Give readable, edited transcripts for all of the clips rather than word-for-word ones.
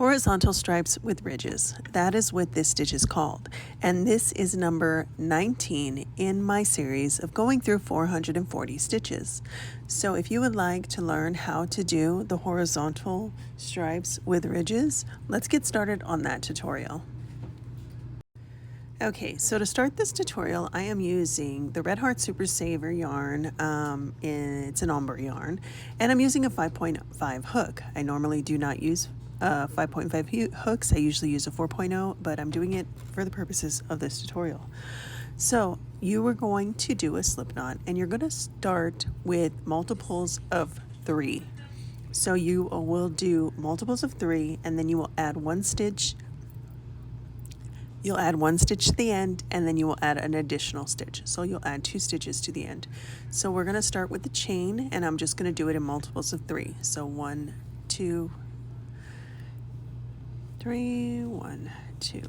Horizontal stripes with ridges. That is what this stitch is called. And this is number 19 in my series of going through 440 stitches. So if you would like to learn how to do the horizontal stripes with ridges, let's get started on that tutorial. Okay, so to start this tutorial, I am using the Red Heart Super Saver yarn. It's an ombre yarn, and I'm using a 5.5 hook. I normally do not use 5.5 hooks. I usually use a 4.0, but I'm doing it for the purposes of this tutorial. So you are going to do a slip knot, and you're going to start with multiples of 3. So you will do multiples of 3, and then you will add one stitch. You'll add one stitch to the end, and then you will add an additional stitch. So you'll add 2 stitches to the end. So we're going to start with the chain, and I'm just going to do it in multiples of 3. So 1, 2, 3, 1, 2,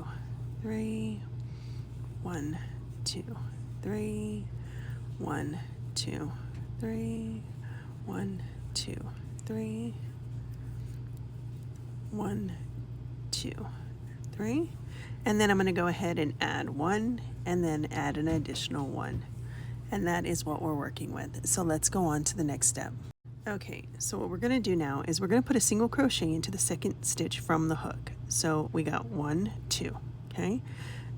3, 1, 2, 3, 1, 2, 3, 1, 2, 3, 1, 2, 3. And then I'm going to go ahead and add 1 and then add an additional 1. And that is what we're working with. So let's go on to the next step. Okay, so what we're going to do now is we're going to put a single crochet into the second stitch from the hook. So we got 1, 2, okay?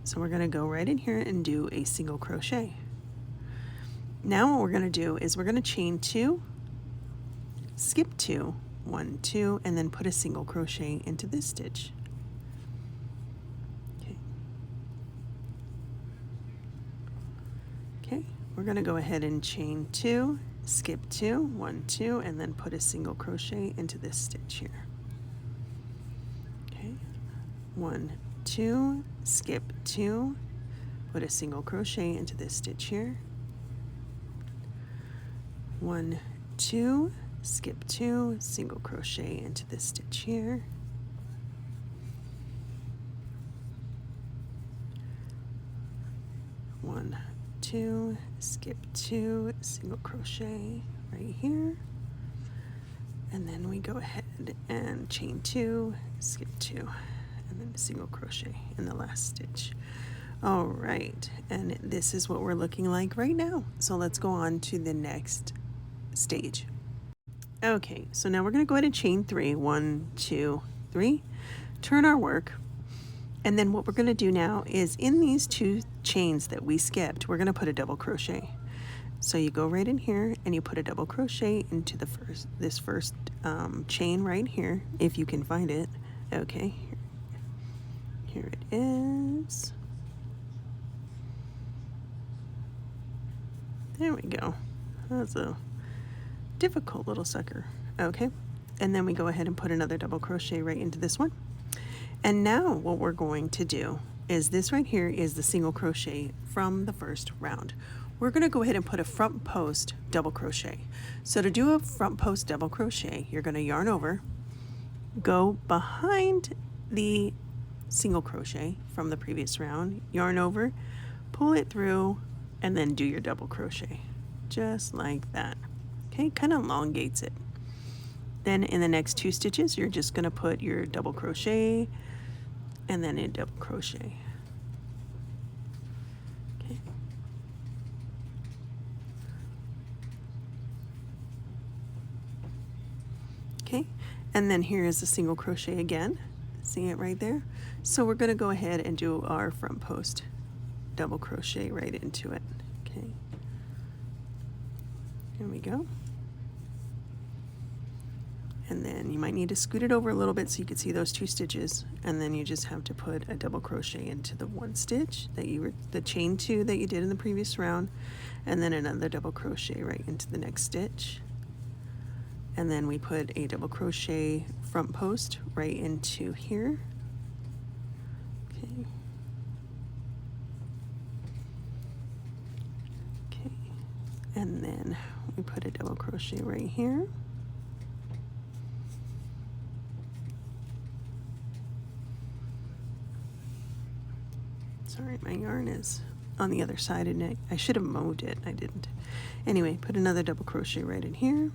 So we're going to go right in here and do a single crochet. Now what we're going to do is we're going to chain 2, skip 2, 1, 2, and then put a single crochet into this stitch. Okay, we're going to go ahead and chain 2, skip 2, 1, 2, and then put a single crochet into this stitch here. Okay, 1, 2, skip 2, put a single crochet into this stitch here. 1, 2, skip 2, single crochet into this stitch here. 1, 2, skip 2, single crochet right here, and then we go ahead and chain 2, skip 2, and then a single crochet in the last stitch. All right, and this is what we're looking like right now. So let's go on to the next stage. Okay, so now we're going to go ahead and chain 3, 1, 2, 3, turn our work. And then what we're going to do now is in these 2 chains that we skipped, we're going to put a double crochet. So you go right in here and you put a double crochet into the this first chain right here, if you can find it. Okay, here it is. There we go. That's a difficult little sucker. Okay, and then we go ahead and put another double crochet right into this one. And now what we're going to do is this right here is the single crochet from the first round. We're going to go ahead and put a front post double crochet. So to do a front post double crochet, you're going to yarn over, go behind the single crochet from the previous round, yarn over, pull it through, and then do your double crochet, just like that. Okay, kind of elongates it. Then in the next 2 stitches, you're just going to put your double crochet and then a double crochet. Okay. Okay, and then here is a single crochet again. See it right there? So we're going to go ahead and do our front post double crochet right into it. Okay. Here we go. And then you might need to scoot it over a little bit so you can see those 2 stitches, and then you just have to put a double crochet into the 1 stitch that you were the chain 2 that you did in the previous round, and then another double crochet right into the next stitch, and then we put a double crochet front post right into here. Okay. Okay, and then we put a double crochet right here. Sorry, my yarn is on the other side and I should have mowed it. I didn't. Anyway, put another double crochet right in here,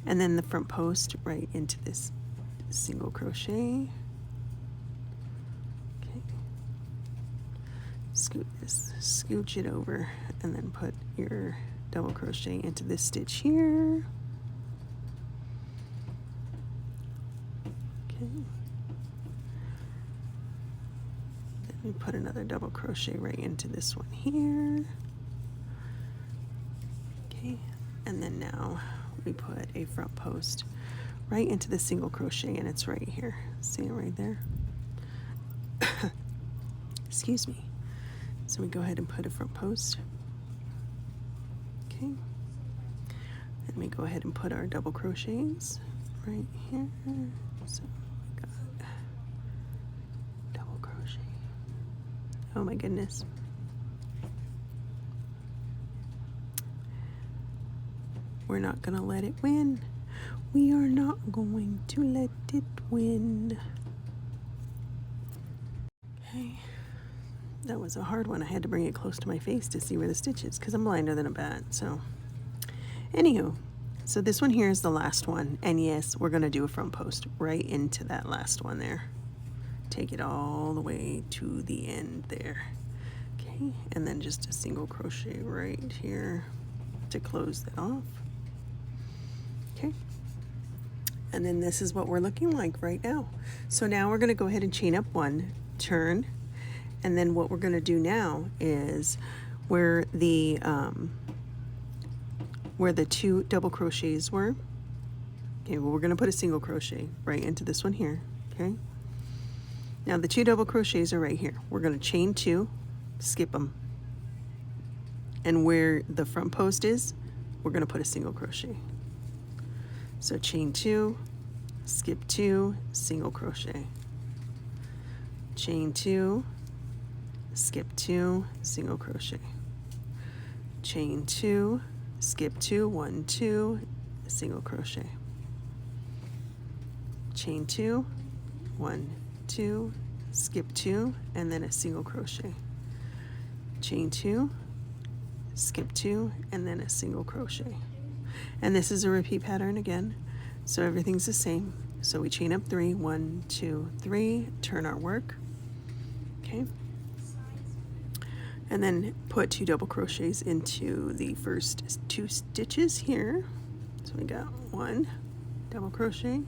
and then the front post right into this single crochet. Okay. Scooch it over, and then put your double crochet into this stitch here. Okay. Then we put another double crochet right into this one here. Okay, and then now we put a front post right into the single crochet, and it's right here. See it right there? Excuse me. So we go ahead and put a front post. Okay. And we go ahead and put our double crochets right here. So we got double crochet. Oh my goodness. We're not gonna let it win. We are not going to let it win. Okay. That was a hard one. I had to bring it close to my face to see where the stitch is because I'm blinder than a bat. So, anywho, so this one here is the last one. And yes, we're going to do a front post right into that last one there. Take it all the way to the end there. Okay, and then just a single crochet right here to close that off. Okay. And then this is what we're looking like right now. So now we're going to go ahead and chain up one, turn, and then what we're going to do now is where the 2 double crochets were. Okay, well, we're going to put a single crochet right into this one here. Okay. Now the 2 double crochets are right here. We're going to chain 2, skip them, and where the front post is, we're going to put a single crochet. So chain 2, skip 2, single crochet. Chain 2, skip 2, single crochet. Chain 2, skip 2, 1, 2, single crochet. Chain 2, 1, 2, skip 2, and then a single crochet. Chain 2, skip 2, and then a single crochet. And this is a repeat pattern again, so everything's the same. So we chain up 3, 1, 2, 3, turn our work. Okay. And then put 2 double crochets into the first 2 stitches here. So we got 1 double crochet,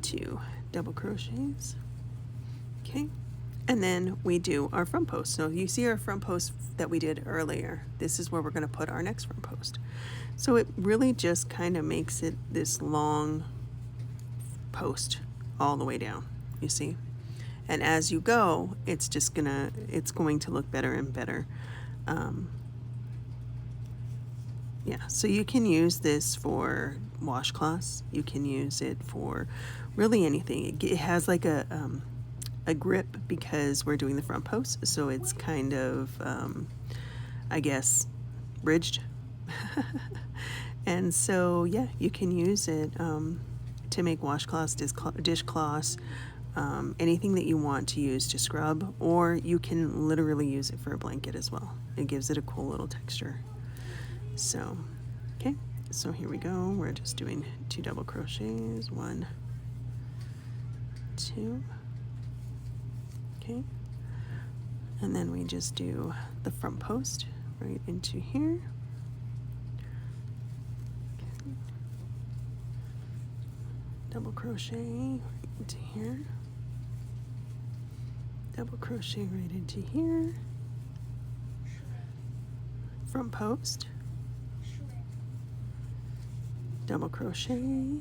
2 double crochets. Okay. And then we do our front post. So you see our front post that we did earlier. This is where we're going to put our next front post. So it really just kind of makes it this long post all the way down, you see? And as you go, it's going to look better and better. Yeah, so you can use this for washcloths. You can use it for really anything. It has like a grip because we're doing the front post, so it's kind of, I guess, bridged. And so, yeah, you can use it to make washcloths, dishcloths, anything that you want to use to scrub, or you can literally use it for a blanket as well. It gives it a cool little texture. So, okay, so here we go. We're just doing 2 double crochets, 1, 2, okay, and then we just do the front post right into here. Okay. Double crochet right into here, double crochet right into here, front post, double crochet,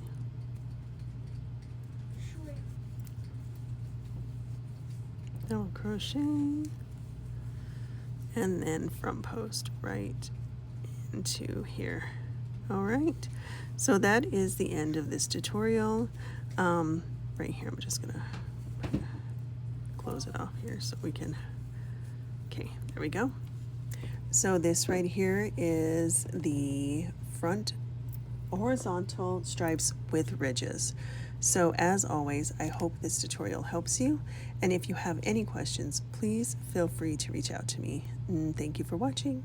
double crochet, and then front post right into here. All right, so that is the end of this tutorial. Right here, I'm just gonna close it off here so we can, okay, there we go. So this right here is the front horizontal stripes with ridges. So as always, I hope this tutorial helps you, and if you have any questions, please feel free to reach out to me. And thank you for watching.